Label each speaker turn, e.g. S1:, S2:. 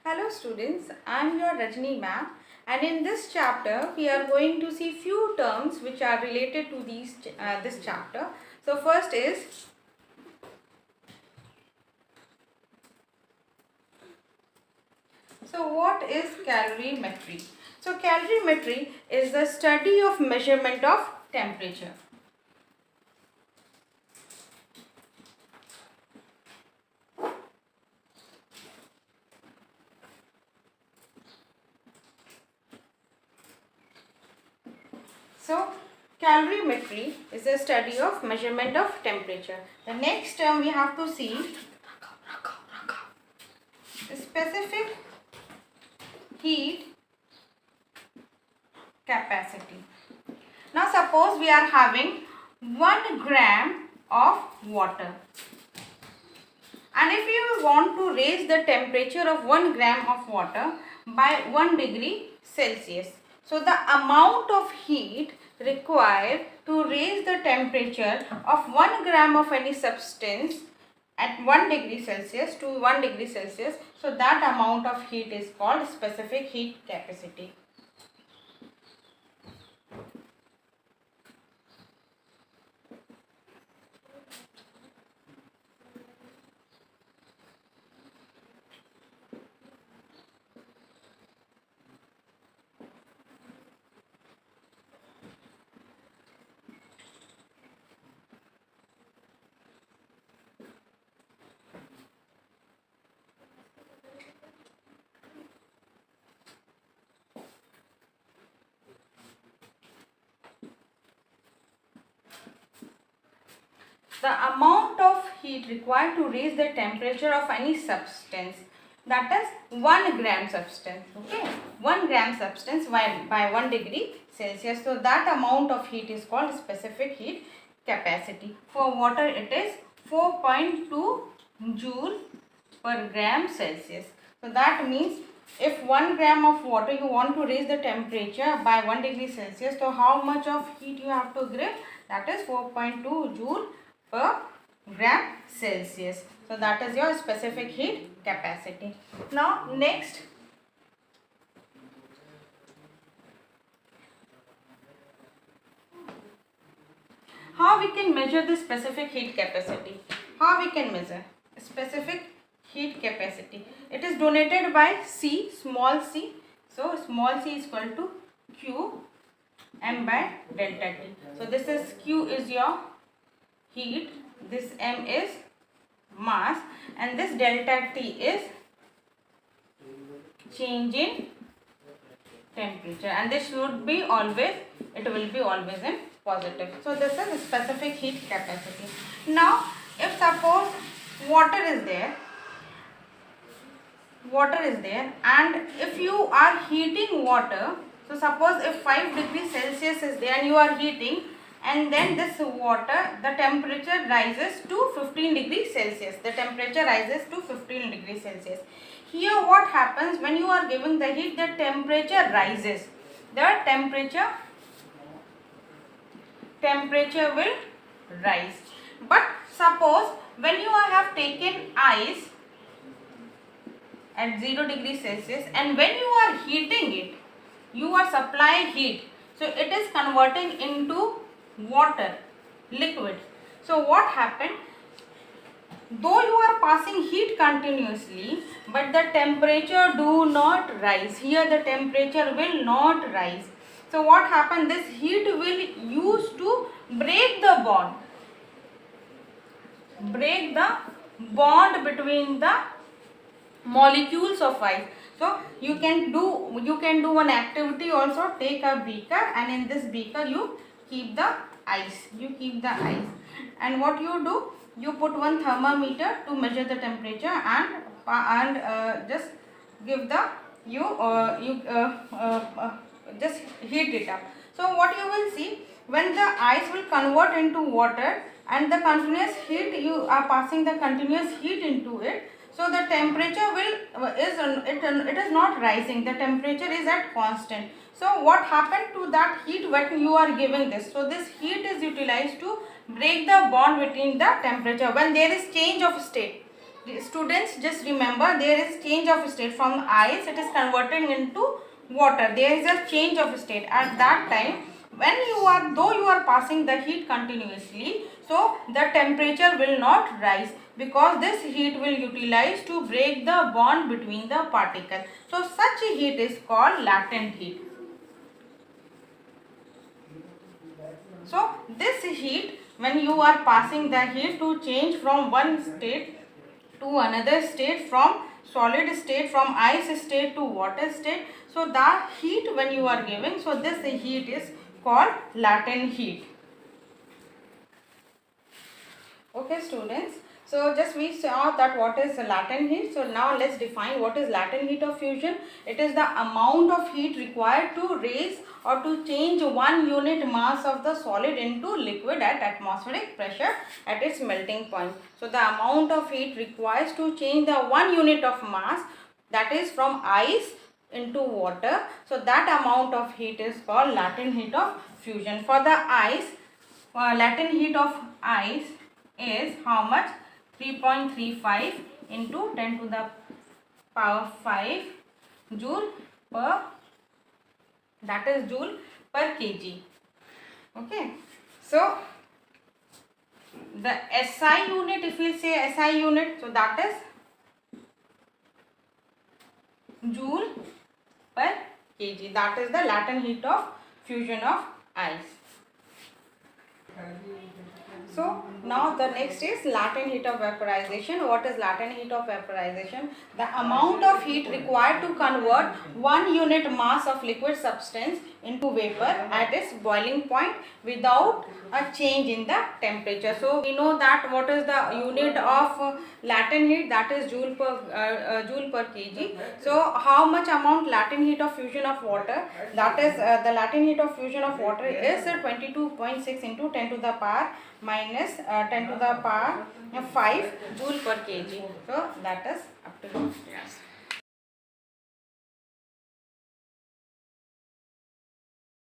S1: Hello students, I am your Rajni ma'am, and in this chapter we are going to see few terms which are related to this chapter. So first is what is calorimetry? So calorimetry is the study of measurement of temperature. So calorimetry is the study of measurement of temperature. The next term we have to see specific heat capacity. Now suppose we are having 1 gram of water, and if you want to raise the temperature of 1 gram of water by 1 degree Celsius, so the amount of heat required to raise the temperature of 1 gram of any substance at 1 degree Celsius to 1 degree Celsius, so that amount of heat is called specific heat capacity. The amount of heat required to raise the temperature of any substance, that is 1 gram substance, okay, 1 gram substance by 1 degree Celsius. So that amount of heat is called specific heat capacity. For water it is 4.2 joule per gram Celsius. So that means if 1 gram of water you want to raise the temperature by 1 degree Celsius, so how much of heat you have to give? That is 4.2 joule per gram Celsius. So that is your specific heat capacity. Now next, how we can measure the specific heat capacity? How we can measure specific heat capacity? It is denoted by C, small c. So small c is equal to Q m by delta T. So this is Q is your heat, this m is mass, and this delta T is change in temperature, and this should be always, it will be always in positive. So this is specific heat capacity. Now if suppose water is there and if you are heating water, so suppose if 5 degrees Celsius is there and you are heating, and then this water, the temperature rises to 15 degrees Celsius. The temperature rises to 15 degrees Celsius. Here what happens when you are giving the heat, the temperature rises. The temperature will rise. But suppose when you have taken ice at 0 degrees Celsius and when you are heating it, you are supplying heat. So it is converting into water, liquid. So what happened? Though you are passing heat continuously, but the temperature do not rise. Here the temperature will not rise. So what happened? This heat will use to break the bond between the molecules of ice. So you can do one activity also. Take a beaker, and in this beaker you keep the ice. And what you do? You put one thermometer to measure the temperature, and just give the just heat it up. So what you will see, when the ice will convert into water and the continuous heat, you are passing the continuous heat into it, so the temperature it is not rising, the temperature is at constant. So what happened to that heat when you are giving this? So this heat is utilized to break the bond between the temperature when there is change of state. Students, just remember there is change of state from ice, it is converted into water. There is a change of state at that time. When though you are passing the heat continuously, so the temperature will not rise, because this heat will utilize to break the bond between the particles. So such heat is called latent heat. So this heat, when you are passing the heat to change from one state to another state, from solid state, from ice state to water state, so the heat when you are giving, so this heat is called latent heat. Okay students, so just we saw that what is latent heat. So now let's define what is latent heat of fusion. It is the amount of heat required to raise or to change 1 unit mass of the solid into liquid at atmospheric pressure at its melting point. So the amount of heat required to change the 1 unit of mass, that is from ice into water. So that amount of heat is called latent heat of fusion. For the ice, latent heat of ice is how much? 3.35 into 10 to the power 5 joule per, that is joule per kg. Okay, so the SI unit, if we say SI unit, so that is joule per kg. That is the latent heat of fusion of ice. So now the next is latent heat of vaporization. What is latent heat of vaporization? The amount of heat required to convert 1 unit mass of liquid substance into vapor at its boiling point without a change in the temperature. So we know that what is the unit of latent heat, that is joule per kg. So how much amount latent heat of fusion of water, that is the latent heat of fusion of water is 22.6 into 10 to the power minus 10 to the power 5 joule per kg. So that is up to you. Yes.